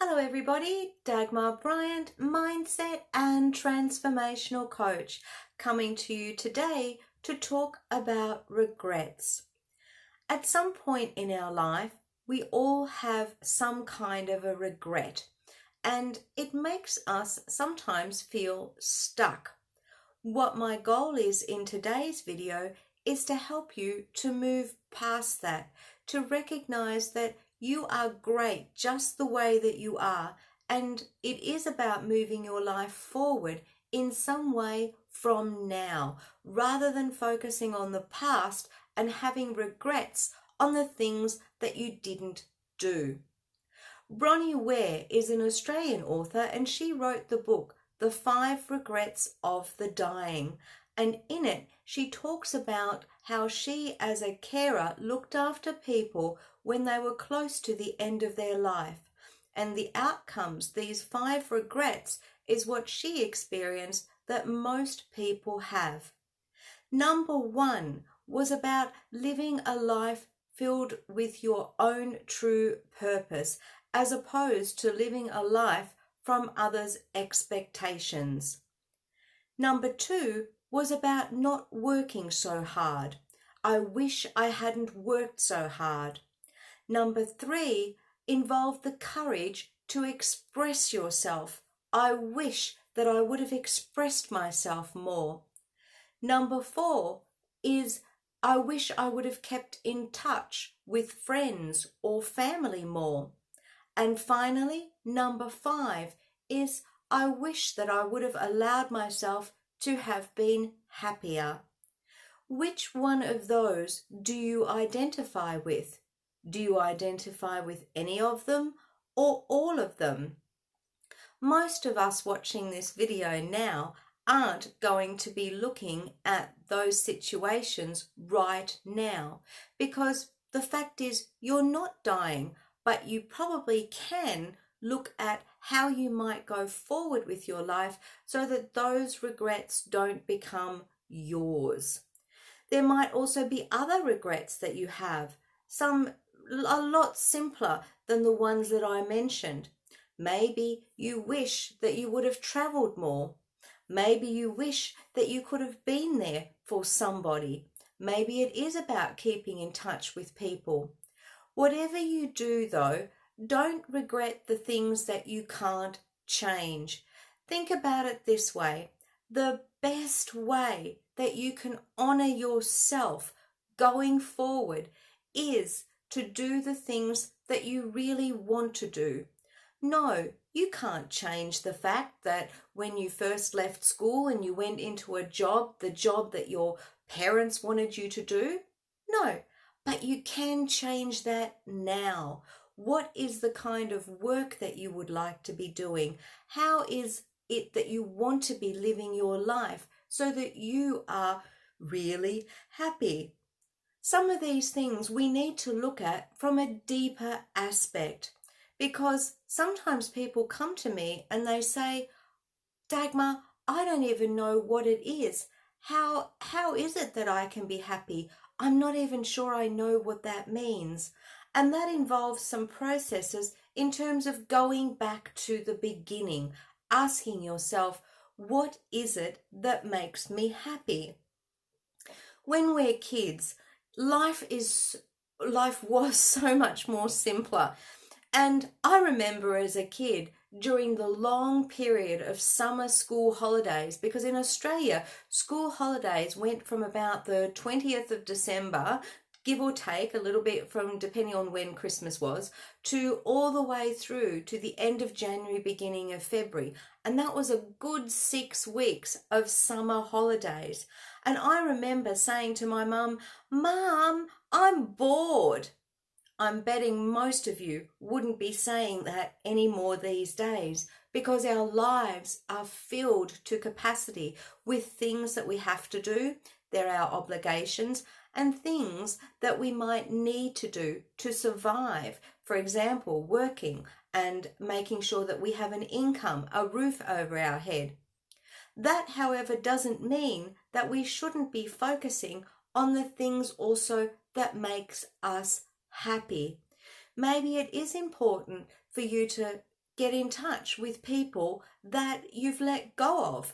Hello everybody, Dagmar Bryant, Mindset and Transformational Coach, coming to you today to talk about regrets. At some point in our life, we all have some kind of a regret, and it makes us sometimes feel stuck. What my goal is in today's video is to help you to move past that, to recognize that you are great just the way that you are, and it is about moving your life forward in some way from now, rather than focusing on the past and having regrets on the things that you didn't do. Bronnie Ware is an Australian author, and she wrote the book The 5 Regrets of the Dying. And in it, she talks about how she, as a carer, looked after people when they were close to the end of their life. And the outcomes, these 5 regrets, is what she experienced that most people have. Number 1 was about living a life filled with your own true purpose, as opposed to living a life from others' expectations. Number 2 was about not working so hard. I wish I hadn't worked so hard. Number 3 involved the courage to express yourself. I wish that I would have expressed myself more. Number 4 is I wish I would have kept in touch with friends or family more. And finally, number 5 is I wish that I would have allowed myself to have been happier. Which one of those do you identify with? Do you identify with any of them or all of them? Most of us watching this video now aren't going to be looking at those situations right now, because the fact is you're not dying, but you probably can look at how you might go forward with your life so that those regrets don't become yours. There might also be other regrets that you have, some a lot simpler than the ones that I mentioned. Maybe you wish that you would have traveled more. Maybe you wish that you could have been there for somebody. Maybe it is about keeping in touch with people. Whatever you do though, don't regret the things that you can't change. Think about it this way. The best way that you can honor yourself going forward is to do the things that you really want to do. No, you can't change the fact that when you first left school and you went into a job, the job that your parents wanted you to do. No, but you can change that now. What is the kind of work that you would like to be doing? How is it that you want to be living your life so that you are really happy? Some of these things we need to look at from a deeper aspect, because sometimes people come to me and they say, Dagmar, I don't even know what it is. How is it that I can be happy? I'm not even sure I know what that means. And that involves some processes in terms of going back to the beginning, asking yourself, what is it that makes me happy? When we're kids, life was so much more simpler. And I remember as a kid, during the long period of summer school holidays, because in Australia, school holidays went from about the 20th of December, give or take a little bit from depending on when Christmas was, to all the way through to the end of January, beginning of February. And that was a good 6 weeks of summer holidays. And I remember saying to my mum, Mum, I'm bored. I'm betting most of you wouldn't be saying that anymore these days, because our lives are filled to capacity with things that we have to do. They're our obligations and things that we might need to do to survive. For example, working and making sure that we have an income, a roof over our head. That, however, doesn't mean that we shouldn't be focusing on the things also that makes us happy. Maybe it is important for you to get in touch with people that you've let go of.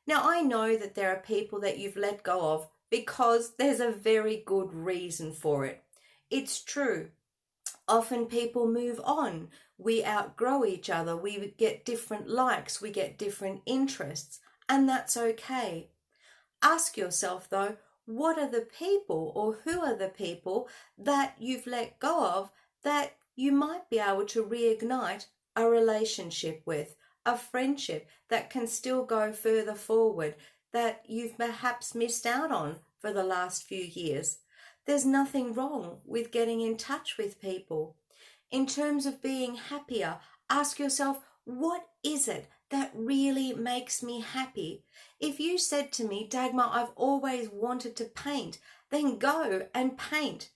Now, I know that there are people that you've let go of because there's a very good reason for it. It's true. Often people move on. We outgrow each other. We get different likes. We get different interests. And that's okay. Ask yourself, though, what are the people or who are the people that you've let go of that you might be able to reignite a relationship with, a friendship that can still go further forward, that you've perhaps missed out on for the last few years. There's nothing wrong with getting in touch with people. In terms of being happier, ask yourself, what is it that really makes me happy? If you said to me, Dagmar, I've always wanted to paint, then go and paint.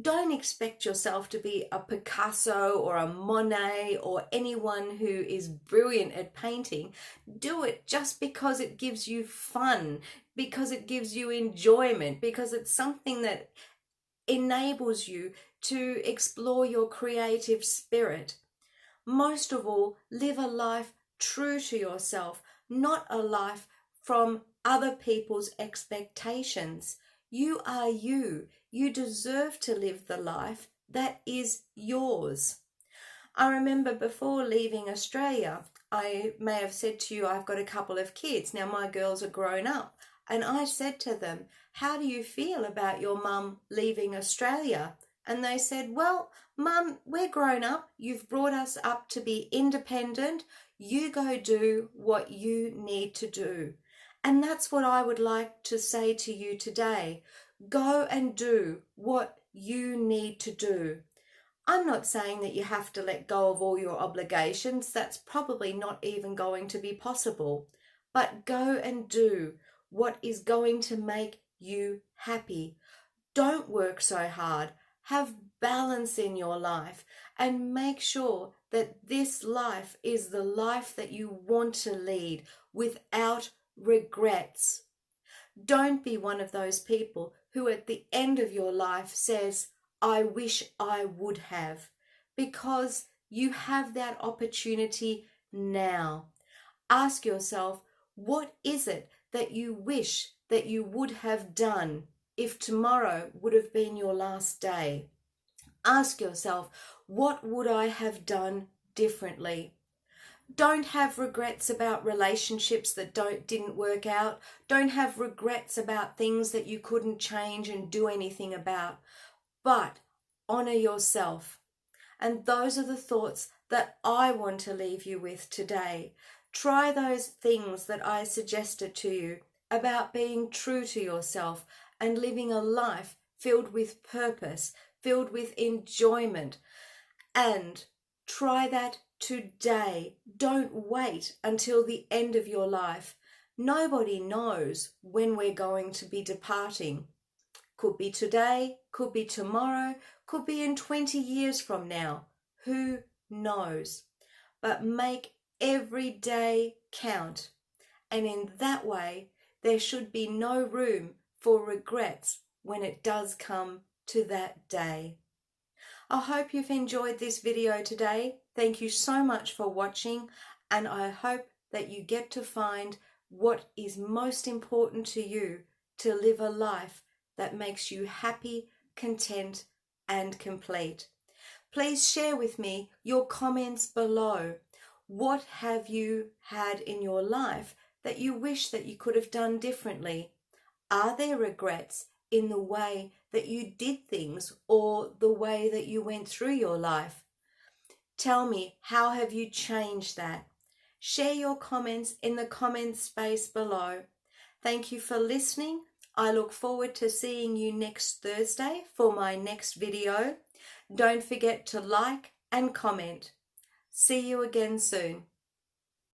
Don't expect yourself to be a Picasso or a Monet or anyone who is brilliant at painting. Do it just because it gives you fun, because it gives you enjoyment, because it's something that enables you to explore your creative spirit. Most of all, live a life true to yourself, not a life from other people's expectations. You are you. You deserve to live the life that is yours. I remember before leaving Australia, I may have said to you, I've got a couple of kids. Now my girls are grown up. And I said to them, how do you feel about your mum leaving Australia? And they said, well, Mum, we're grown up. You've brought us up to be independent. You go do what you need to do. And that's what I would like to say to you today. Go and do what you need to do. I'm not saying that you have to let go of all your obligations. That's probably not even going to be possible. But go and do what is going to make you happy. Don't work so hard. Have balance in your life and make sure that this life is the life that you want to lead without regrets. Don't be one of those people who at the end of your life says, I wish I would have, because you have that opportunity now. Ask yourself, what is it that you wish that you would have done if tomorrow would have been your last day? Ask yourself, what would I have done differently? Don't have regrets about relationships that didn't work out. Don't have regrets about things that you couldn't change and do anything about. But honor yourself. And those are the thoughts that I want to leave you with today. Try those things that I suggested to you about being true to yourself and living a life filled with purpose, filled with enjoyment. And try that today. Don't wait until the end of your life. Nobody knows when we're going to be departing. Could be today, could be tomorrow, could be in 20 years from now. Who knows? But make every day count. And in that way, there should be no room for regrets when it does come to that day. I hope you've enjoyed this video today. Thank you so much for watching, and I hope that you get to find what is most important to you to live a life that makes you happy, content, and complete. Please share with me your comments below. What have you had in your life that you wish that you could have done differently? Are there regrets in the way that you did things or the way that you went through your life? Tell me, how have you changed that? Share your comments in the comments space below. Thank you for listening. I look forward to seeing you next Thursday for my next video. Don't forget to like and comment. See you again soon.